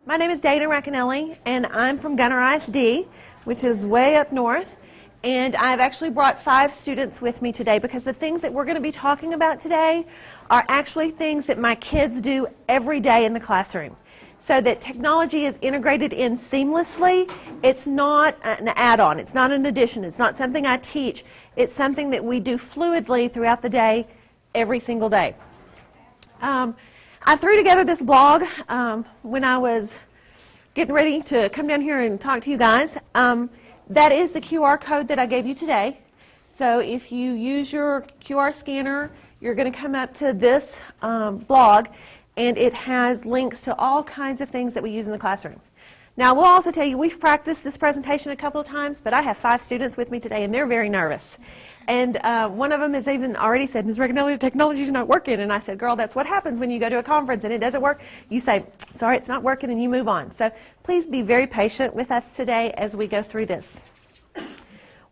My name is Dana Racanelli, and I'm from Gunner ISD, which is way up north. And I've actually brought 5 students with me today because the things that we're going to be talking about today are actually things that my kids do every day in the classroom. So that technology is integrated in seamlessly. It's not an add-on. It's not an addition. It's not something I teach. It's something that we do fluidly throughout the day, every single day. I threw together this blog when I was getting ready to come down here and talk to you guys. That is the QR code that I gave you today. So if you use your QR scanner, you're going to come up to this blog, and it has links to all kinds of things that we use in the classroom. Now, we'll also tell you, we've practiced this presentation a couple of times, but I have 5 students with me today, and they're very nervous. And one of them has even already said, Ms. Racanelli, the technology's not working. And I said, girl, that's what happens when you go to a conference and it doesn't work. You say, sorry, it's not working, and you move on. So please be very patient with us today as we go through this.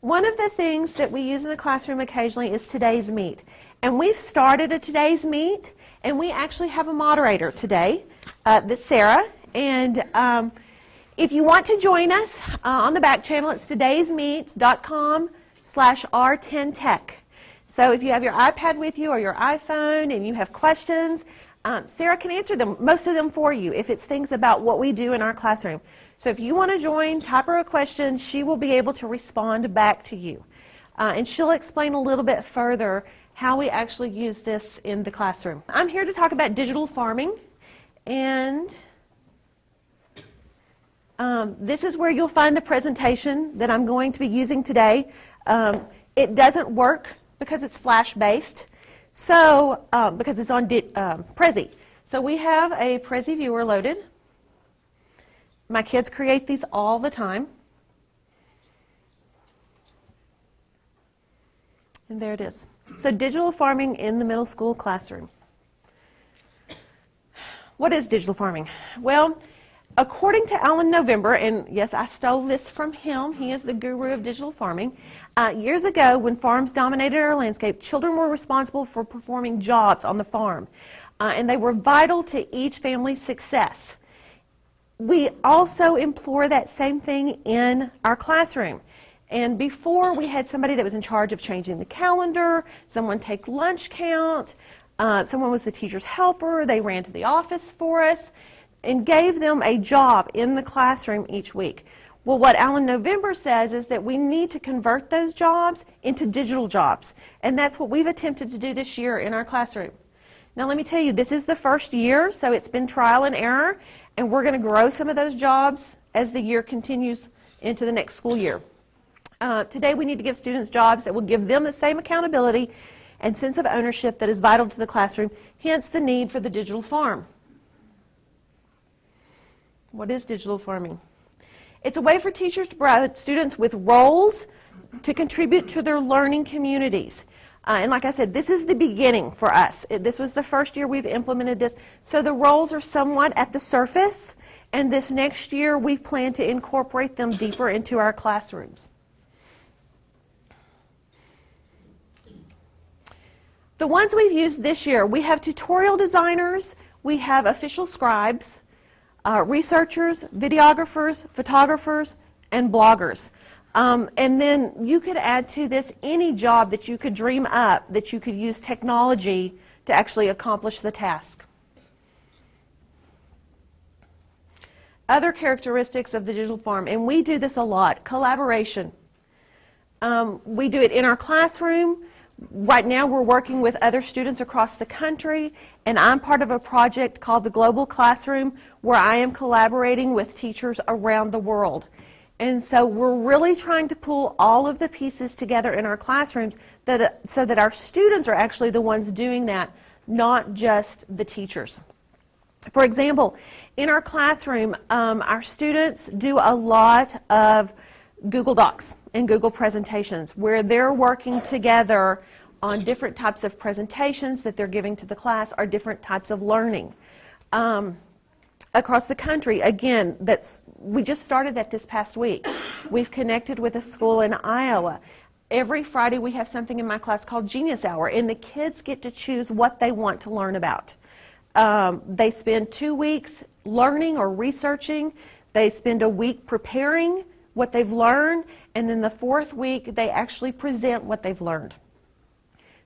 One of the things that we use in the classroom occasionally is Today's Meet. And we've started a Today's Meet, and we actually have a moderator today, that's Sarah. And if you want to join us on the back channel, it's todaysmeet.com/R10Tech. So if you have your iPad with you or your iPhone and you have questions, Sarah can answer them, most of them for you, if it's things about what we do in our classroom. So if you want to join, type her a question, she will be able to respond back to you. And she'll explain a little bit further how we actually use this in the classroom. I'm here to talk about digital farming, and this is where you'll find the presentation that I'm going to be using today. It doesn't work because it's flash-based, so because it's on Prezi. So we have a Prezi viewer loaded. My kids create these all the time. And there it is. So digital farming in the middle school classroom. What is digital farming? Well, according to Alan November, and yes, I stole this from him, he is the guru of digital farming. Years ago, when farms dominated our landscape, children were responsible for performing jobs on the farm, and they were vital to each family's success. We also implore that same thing in our classroom. And before, we had somebody that was in charge of changing the calendar, someone take lunch count, someone was the teacher's helper, they ran to the office for us, and gave them a job in the classroom each week. Well, what Alan November says is that we need to convert those jobs into digital jobs, and that's what we've attempted to do this year in our classroom. Now, let me tell you, this is the first year, so it's been trial and error, and we're going to grow some of those jobs as the year continues into the next school year. Today, we need to give students jobs that will give them the same accountability and sense of ownership that is vital to the classroom, hence the need for the digital farm. What is digital farming? It's a way for teachers to provide students with roles to contribute to their learning communities. And like I said, this is the beginning for us. This was the first year we've implemented this. So the roles are somewhat at the surface, and this next year we plan to incorporate them deeper into our classrooms. The ones we've used this year, we have tutorial designers, we have official scribes, researchers, videographers, photographers, and bloggers. And then you could add to this any job that you could dream up that you could use technology to actually accomplish the task. Other characteristics of the digital farm, and we do this a lot, collaboration. We do it in our classroom. Right now we're working with other students across the country, and I'm part of a project called the Global Classroom where I am collaborating with teachers around the world. And so we're really trying to pull all of the pieces together in our classrooms so that our students are actually the ones doing that, not just the teachers. For example, in our classroom, our students do a lot of Google Docs and Google presentations where they're working together on different types of presentations that they're giving to the class or different types of learning. Across the country, again, we just started that this past week. We've connected with a school in Iowa. Every Friday we have something in my class called Genius Hour, and the kids get to choose what they want to learn about. they spend 2 weeks learning or researching. They spend a week preparing what they've learned, and then the 4th week they actually present what they've learned.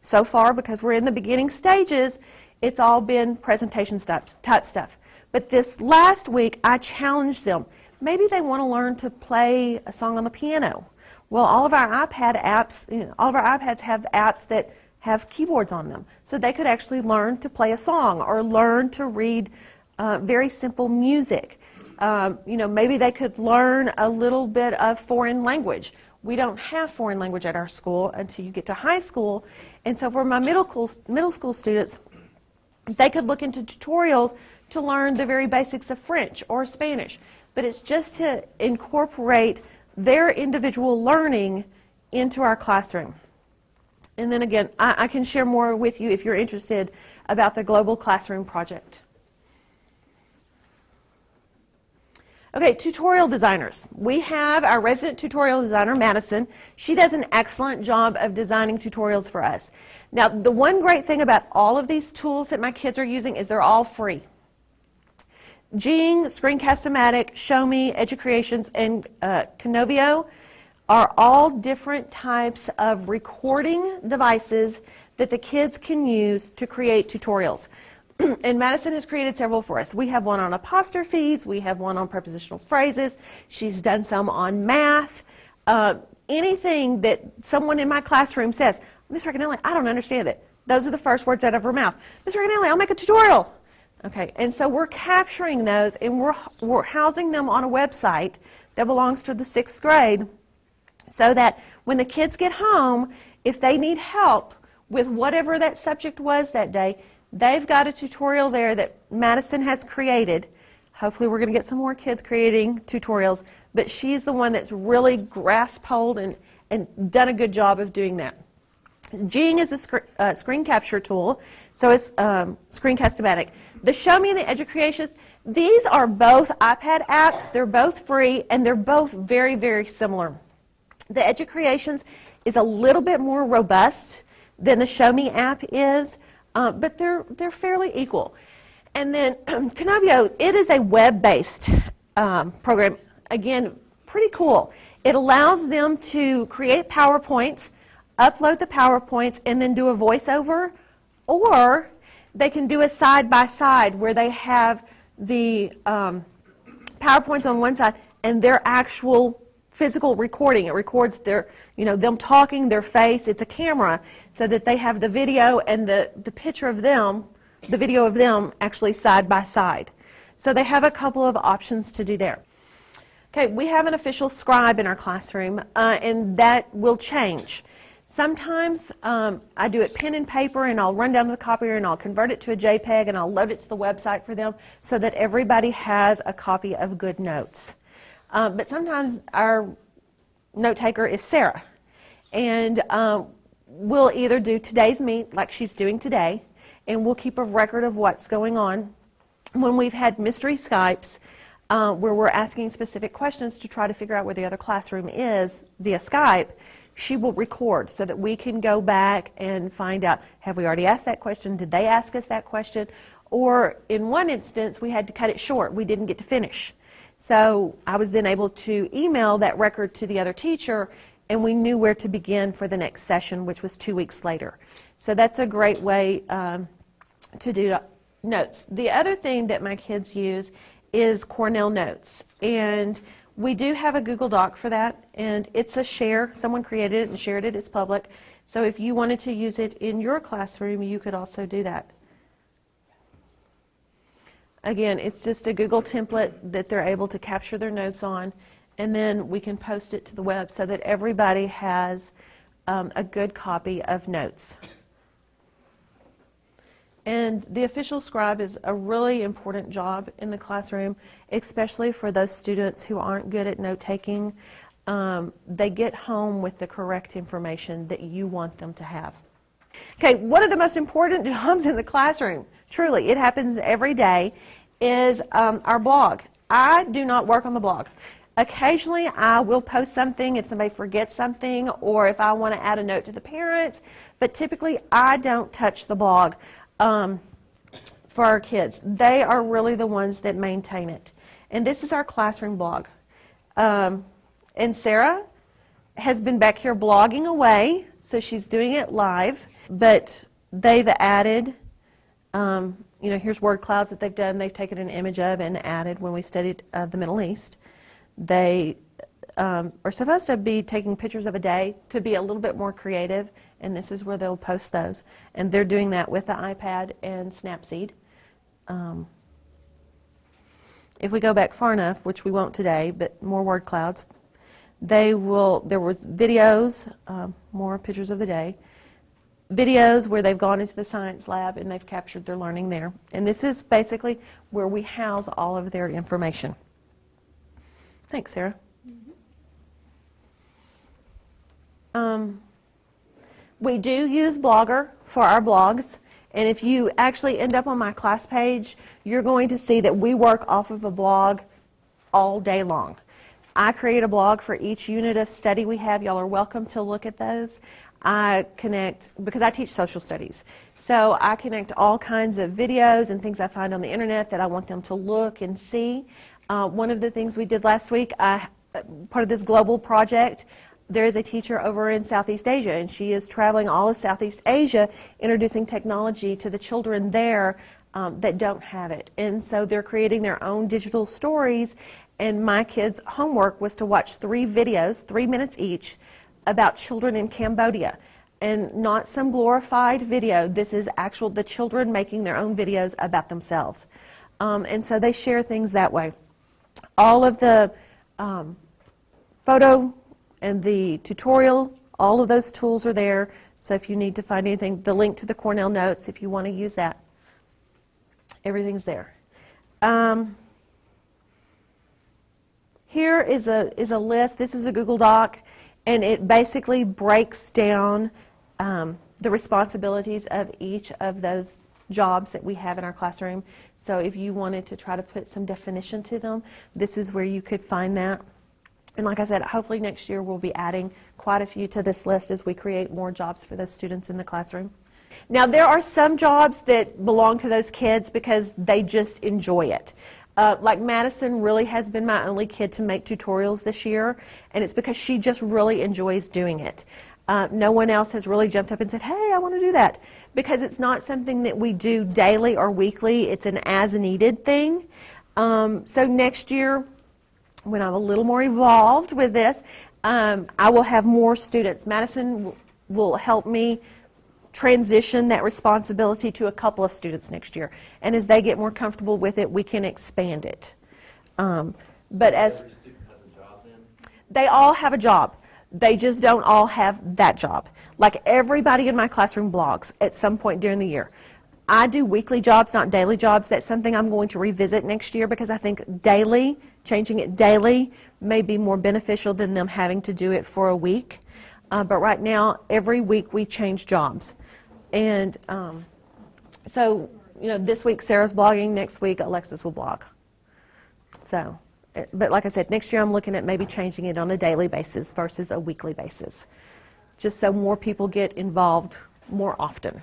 So far, because we're in the beginning stages, it's all been presentation type stuff. But this last week, I challenged them. Maybe they want to learn to play a song on the piano. Well, all of our iPad apps, all of our iPads have apps that have keyboards on them. So they could actually learn to play a song or learn to read very simple music. Maybe they could learn a little bit of foreign language. We don't have foreign language at our school until you get to high school. And so for my middle school students, they could look into tutorials to learn the very basics of French or Spanish. But it's just to incorporate their individual learning into our classroom. And then again, I can share more with you if you're interested about the Global Classroom Project. Okay, tutorial designers. We have our resident tutorial designer, Madison. She does an excellent job of designing tutorials for us. Now, the one great thing about all of these tools that my kids are using is they're all free. Jing, Screencast-O-Matic, ShowMe, Educreations, and Canovio are all different types of recording devices that the kids can use to create tutorials. And Madison has created several for us. We have one on apostrophes. We have one on prepositional phrases. She's done some on math. Anything that someone in my classroom says, Ms. Reganelli, I don't understand it. Those are the first words out of her mouth. Ms. Reganelli, I'll make a tutorial. Okay, and so we're capturing those and we're housing them on a website that belongs to the 6th grade so that when the kids get home, if they need help with whatever that subject was that day, they've got a tutorial there that Madison has created. Hopefully we're going to get some more kids creating tutorials, but she's the one that's really grasped hold and done a good job of doing that. Jing is a screen capture tool, so it's Screencast-O-Matic. The ShowMe and the Educreations, these are both iPad apps. They're both free, and they're both very, very similar. The Educreations is a little bit more robust than the ShowMe app is, but they're fairly equal. And then Canovio, it is a web-based program. Again, pretty cool. It allows them to create PowerPoints, upload the PowerPoints, and then do a voiceover, or they can do a side-by-side where they have the PowerPoints on one side and their actual physical recording. It records their, them talking, their face. It's a camera so that they have the video and the picture of them, the video of them actually side by side. So they have a couple of options to do there. Okay, we have an official scribe in our classroom, and that will change. Sometimes I do it pen and paper, and I'll run down to the copier and I'll convert it to a JPEG and I'll load it to the website for them so that everybody has a copy of good notes. But sometimes our note taker is Sarah, and we'll either do today's meet like she's doing today, and we'll keep a record of what's going on. When we've had mystery Skypes where we're asking specific questions to try to figure out where the other classroom is via Skype, she will record so that we can go back and find out, have we already asked that question? Did they ask us that question? Or in one instance, we had to cut it short. We didn't get to finish. So I was then able to email that record to the other teacher, and we knew where to begin for the next session, which was 2 weeks later. So that's a great way to do notes. The other thing that my kids use is Cornell Notes. And we do have a Google Doc for that, and it's a share. Someone created it and shared it. It's public. So if you wanted to use it in your classroom, you could also do that. Again, it's just a Google template that they're able to capture their notes on, and then we can post it to the web so that everybody has a good copy of notes. And the official scribe is a really important job in the classroom, especially for those students who aren't good at note-taking. They get home with the correct information that you want them to have. Okay, one of the most important jobs in the classroom, truly, it happens every day, is our blog. I do not work on the blog. Occasionally, I will post something if somebody forgets something or if I want to add a note to the parents, but typically, I don't touch the blog. For for our kids. They are really the ones that maintain it. And this is our classroom blog. And Sarah has been back here blogging away, so she's doing it live. But they've added, here's word clouds that they've done. They've taken an image of and added when we studied the Middle East. They are supposed to be taking pictures of a day to be a little bit more creative, and this is where they'll post those. And they're doing that with the iPad and Snapseed. If we go back far enough, which we won't today, but more word clouds, there was videos, more pictures of the day, videos where they've gone into the science lab and they've captured their learning there. And this is basically where we house all of their information. Thanks, Sarah. We do use Blogger for our blogs, and if you actually end up on my class page, you're going to see that we work off of a blog all day long. I create a blog for each unit of study we have. Y'all are welcome to look at those. I connect, because I teach social studies, so I connect all kinds of videos and things I find on the internet that I want them to look and see. One of the things we did last week, part of this global project, there is a teacher over in Southeast Asia, and she is traveling all of Southeast Asia, introducing technology to the children there that don't have it. And so they're creating their own digital stories, and my kids' homework was to watch 3 videos, 3 minutes each, about children in Cambodia. And not some glorified video. This is the children making their own videos about themselves. And so they share things that way. All of the photo and the tutorial, all of those tools are there. So if you need to find anything, the link to the Cornell notes, if you want to use that, everything's there. Here is a list. This is a Google Doc, and it basically breaks down the responsibilities of each of those jobs that we have in our classroom. So if you wanted to try to put some definition to them, this is where you could find that. And like I said, hopefully next year we'll be adding quite a few to this list as we create more jobs for those students in the classroom. Now, there are some jobs that belong to those kids because they just enjoy it. Like Madison really has been my only kid to make tutorials this year, and it's because she just really enjoys doing it. No one else has really jumped up and said, hey, I want to do that, because it's not something that we do daily or weekly. It's an as-needed thing. So next year, when I'm a little more evolved with this, I will have more students. Madison will help me transition that responsibility to a couple of students next year. And as they get more comfortable with it, we can expand it. But as every student has a job then? They all have a job. They just don't all have that job. Like everybody in my classroom blogs at some point during the year. I do weekly jobs, not daily jobs. That's something I'm going to revisit next year because I think daily, changing it daily, may be more beneficial than them having to do it for a week. But right now, every week we change jobs. And so, this week Sarah's blogging, next week Alexis will blog. So, but like I said, next year I'm looking at maybe changing it on a daily basis versus a weekly basis, just so more people get involved more often.